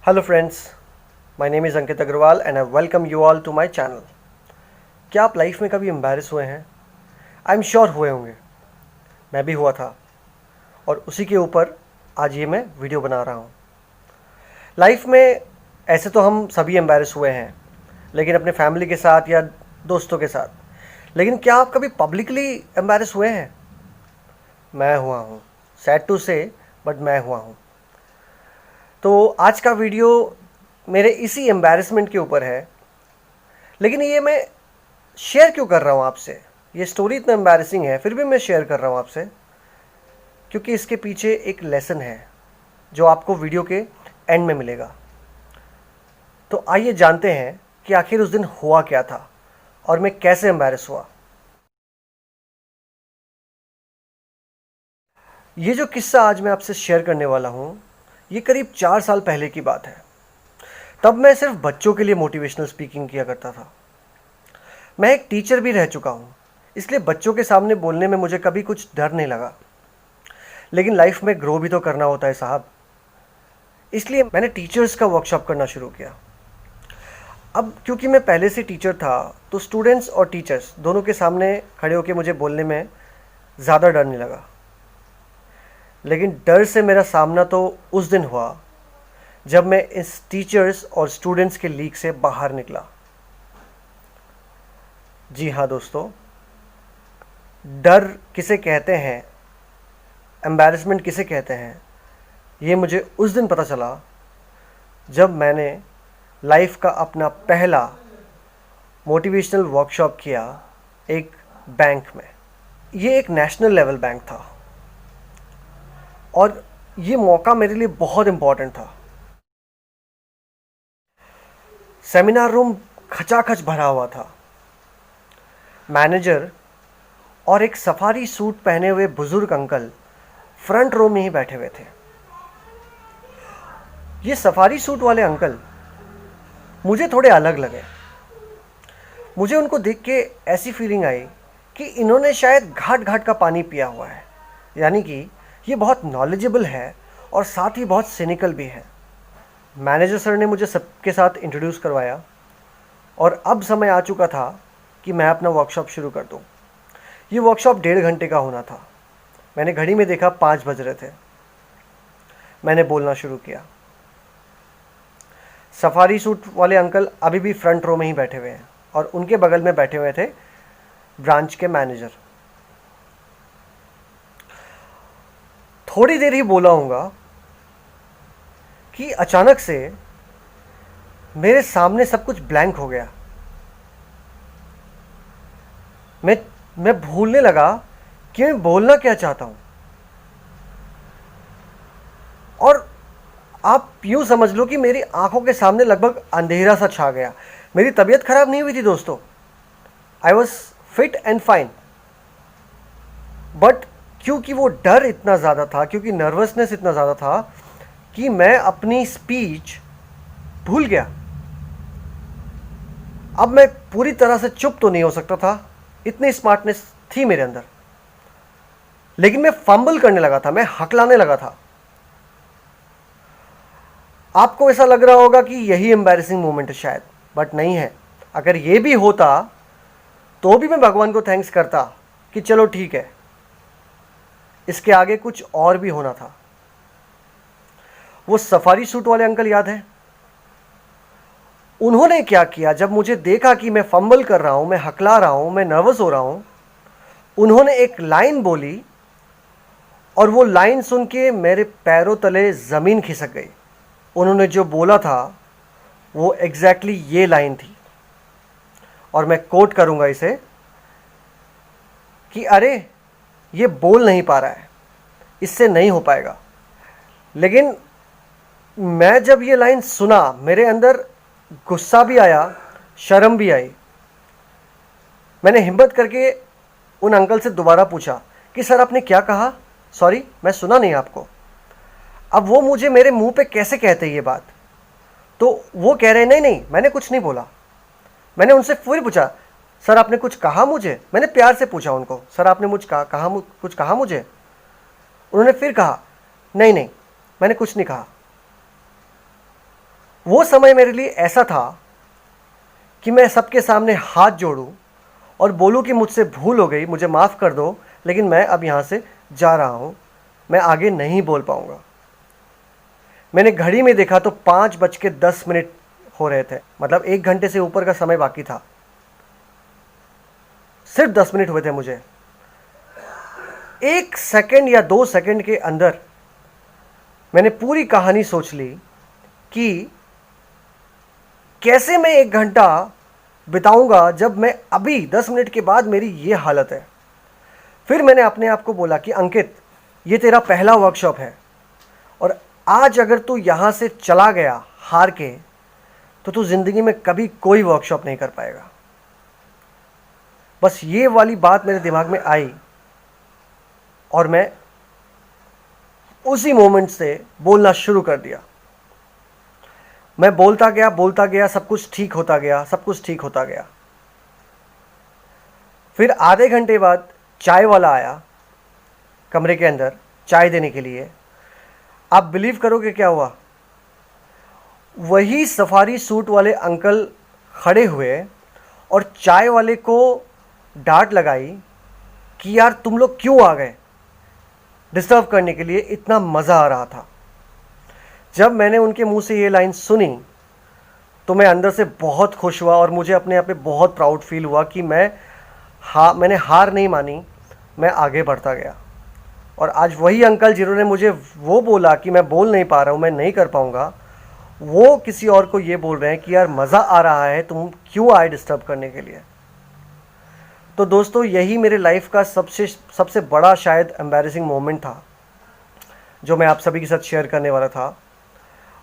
Hello friends, my name is Ankit Agarwal and I welcome you all to my channel. क्या आप life में कभी embarrass हुए हैं? आई एम श्योर हुए होंगे। मैं भी हुआ था और उसी के ऊपर आज ये मैं वीडियो बना रहा हूँ। लाइफ में ऐसे तो हम सभी एम्बैरेस हुए हैं, लेकिन अपने फैमिली के साथ या दोस्तों के साथ। लेकिन क्या आप कभी पब्लिकली एम्बैरेस हुए हैं? मैं हुआ हूँ। सैड टू से, बट मैं हुआ हूँ। तो आज का वीडियो मेरे इसी एम्बैरेसमेंट के ऊपर है। लेकिन ये मैं शेयर क्यों कर रहा हूँ आपसे? ये स्टोरी इतना एम्बैरेसिंग है, फिर भी मैं शेयर कर रहा हूँ आपसे, क्योंकि इसके पीछे एक लेसन है जो आपको वीडियो के एंड में मिलेगा। तो आइए जानते हैं कि आखिर उस दिन हुआ क्या था और मैं कैसे एम्बैरेस हुआ। ये जो किस्सा आज मैं आपसे शेयर करने वाला हूँ, ये करीब 4 साल पहले की बात है। तब मैं सिर्फ बच्चों के लिए मोटिवेशनल स्पीकिंग किया करता था। मैं एक टीचर भी रह चुका हूँ, इसलिए बच्चों के सामने बोलने में मुझे कभी कुछ डर नहीं लगा। लेकिन लाइफ में ग्रो भी तो करना होता है साहब, इसलिए मैंने टीचर्स का वर्कशॉप करना शुरू किया। अब क्योंकि मैं पहले से टीचर था, तो स्टूडेंट्स और टीचर्स दोनों के सामने खड़े होकर मुझे बोलने में ज़्यादा डर नहीं लगा। लेकिन डर से मेरा सामना तो उस दिन हुआ जब मैं इस टीचर्स और स्टूडेंट्स के लीग से बाहर निकला। जी हाँ दोस्तों, डर किसे कहते हैं, एम्बैरेसमेंट किसे कहते हैं, ये मुझे उस दिन पता चला जब मैंने लाइफ का अपना पहला मोटिवेशनल वर्कशॉप किया एक बैंक में। ये एक नेशनल लेवल बैंक था और ये मौका मेरे लिए बहुत इम्पॉर्टेंट था। सेमिनार रूम खचाखच भरा हुआ था। मैनेजर और एक सफारी सूट पहने हुए बुजुर्ग अंकल फ्रंट रो में ही बैठे हुए थे। ये सफारी सूट वाले अंकल मुझे थोड़े अलग लगे। मुझे उनको देख के ऐसी फीलिंग आई कि इन्होंने शायद घाट घाट का पानी पिया हुआ है, यानी कि ये बहुत नॉलेजेबल है और साथ ही बहुत सिनिकल भी है। मैनेजर सर ने मुझे सबके साथ इंट्रोड्यूस करवाया और अब समय आ चुका था कि मैं अपना वर्कशॉप शुरू कर दूं। ये वर्कशॉप 1.5 घंटे का होना था। मैंने घड़ी में देखा 5 बज रहे थे। मैंने बोलना शुरू किया। सफारी सूट वाले अंकल अभी भी फ्रंट रो में ही बैठे हुए हैं और उनके बगल में बैठे हुए थे ब्रांच के मैनेजर। थोड़ी देर ही बोला होगा कि अचानक से मेरे सामने सब कुछ ब्लैंक हो गया। मैं भूलने लगा कि मैं बोलना क्या चाहता हूं। और आप यूं समझ लो कि मेरी आंखों के सामने लगभग अंधेरा सा छा गया। मेरी तबीयत खराब नहीं हुई थी दोस्तों, I was fit and fine, but क्योंकि वो डर इतना ज़्यादा था, क्योंकि नर्वसनेस इतना ज़्यादा था कि मैं अपनी स्पीच भूल गया। अब मैं पूरी तरह से चुप तो नहीं हो सकता था, इतनी स्मार्टनेस थी मेरे अंदर, लेकिन मैं फंबल करने लगा था, मैं हकलाने लगा था। आपको ऐसा लग रहा होगा कि यही एम्बैरेसिंग मोमेंट है शायद, बट नहीं है। अगर ये भी होता तो भी मैं भगवान को थैंक्स करता कि चलो ठीक है, इसके आगे कुछ और भी होना था। वो सफारी सूट वाले अंकल याद है? उन्होंने क्या किया, जब मुझे देखा कि मैं फंबल कर रहा हूं, मैं हकला रहा हूं, मैं नर्वस हो रहा हूं, उन्होंने एक लाइन बोली और वो लाइन सुन के मेरे पैरों तले ज़मीन खिसक गई। उन्होंने जो बोला था वो एग्जैक्टली ये लाइन थी, और मैं कोट करूंगा इसे कि अरे ये बोल नहीं पा रहा है, इससे नहीं हो पाएगा। लेकिन मैं जब ये लाइन सुना, मेरे अंदर गुस्सा भी आया, शर्म भी आई। मैंने हिम्मत करके उन अंकल से दोबारा पूछा कि सर आपने क्या कहा? सॉरी, मैं सुना नहीं आपको। अब वो मुझे मेरे मुंह पे कैसे कहते ये बात? तो वो कह रहे नहीं नहीं, मैंने कुछ नहीं बोला। मैंने उनसे फिर पूछा, सर आपने कुछ कहा मुझे? मैंने प्यार से पूछा उनको, सर आपने कुछ कहा मुझे? उन्होंने फिर कहा नहीं नहीं, मैंने कुछ नहीं कहा। वो समय मेरे लिए ऐसा था कि मैं सबके सामने हाथ जोड़ूं और बोलूं कि मुझसे भूल हो गई, मुझे माफ़ कर दो, लेकिन मैं अब यहाँ से जा रहा हूँ, मैं आगे नहीं बोल पाऊँगा। मैंने घड़ी में देखा तो 5:10 हो रहे थे, मतलब 1 घंटे से ऊपर का समय बाकी था। सिर्फ 10 मिनट हुए थे मुझे। 1 सेकंड या 2 सेकंड के अंदर मैंने पूरी कहानी सोच ली कि कैसे मैं 1 घंटा बिताऊंगा जब मैं अभी 10 मिनट के बाद मेरी ये हालत है। फिर मैंने अपने आप को बोला कि अंकित, ये तेरा पहला वर्कशॉप है और आज अगर तू यहाँ से चला गया हार के, तो तू ज़िंदगी में कभी कोई वर्कशॉप नहीं कर पाएगा। बस ये वाली बात मेरे दिमाग में आई और मैं उसी मोमेंट से बोलना शुरू कर दिया। मैं बोलता गया, सब कुछ ठीक होता गया। फिर आधे घंटे बाद चाय वाला आया कमरे के अंदर चाय देने के लिए। आप बिलीव करोगे क्या हुआ? वही सफारी सूट वाले अंकल खड़े हुए और चाय वाले को डांट लगाई कि यार तुम लोग क्यों आ गए डिस्टर्ब करने के लिए, इतना मज़ा आ रहा था। जब मैंने उनके मुंह से ये लाइन सुनी तो मैं अंदर से बहुत खुश हुआ और मुझे अपने आप पे बहुत प्राउड फील हुआ कि मैंने हार नहीं मानी, मैं आगे बढ़ता गया। और आज वही अंकल जिन्होंने मुझे वो बोला कि मैं बोल नहीं पा रहा हूँ, मैं नहीं कर पाऊँगा, वो किसी और को ये बोल रहे हैं कि यार मज़ा आ रहा है, तुम क्यों आए डिस्टर्ब करने के लिए। तो दोस्तों, यही मेरे लाइफ का सबसे बड़ा शायद एम्बैरेसिंग मोमेंट था जो मैं आप सभी के साथ शेयर करने वाला था।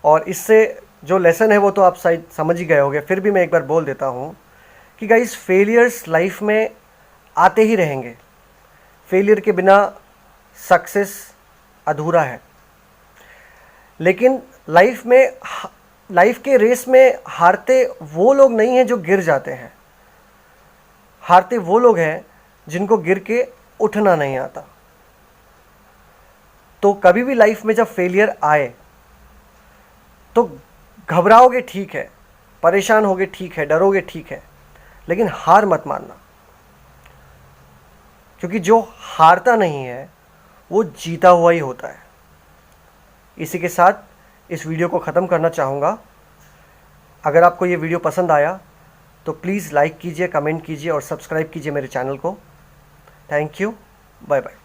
और इससे जो लेसन है वो तो आप शायद समझ ही गए होंगे, फिर भी मैं एक बार बोल देता हूँ कि गाइस, फेलियर्स लाइफ में आते ही रहेंगे। फेलियर के बिना सक्सेस अधूरा है। लेकिन लाइफ के रेस में हारते वो लोग नहीं हैं जो गिर जाते हैं, हारते वो लोग हैं जिनको गिर के उठना नहीं आता। तो कभी भी लाइफ में जब फेलियर आए तो घबराओगे ठीक है, परेशान होगे ठीक है, डरोगे ठीक है, लेकिन हार मत मानना, क्योंकि जो हारता नहीं है वो जीता हुआ ही होता है। इसी के साथ इस वीडियो को ख़त्म करना चाहूँगा। अगर आपको ये वीडियो पसंद आया तो प्लीज़ लाइक कीजिए, कमेंट कीजिए और सब्सक्राइब कीजिए मेरे चैनल को। Thank you, bye bye.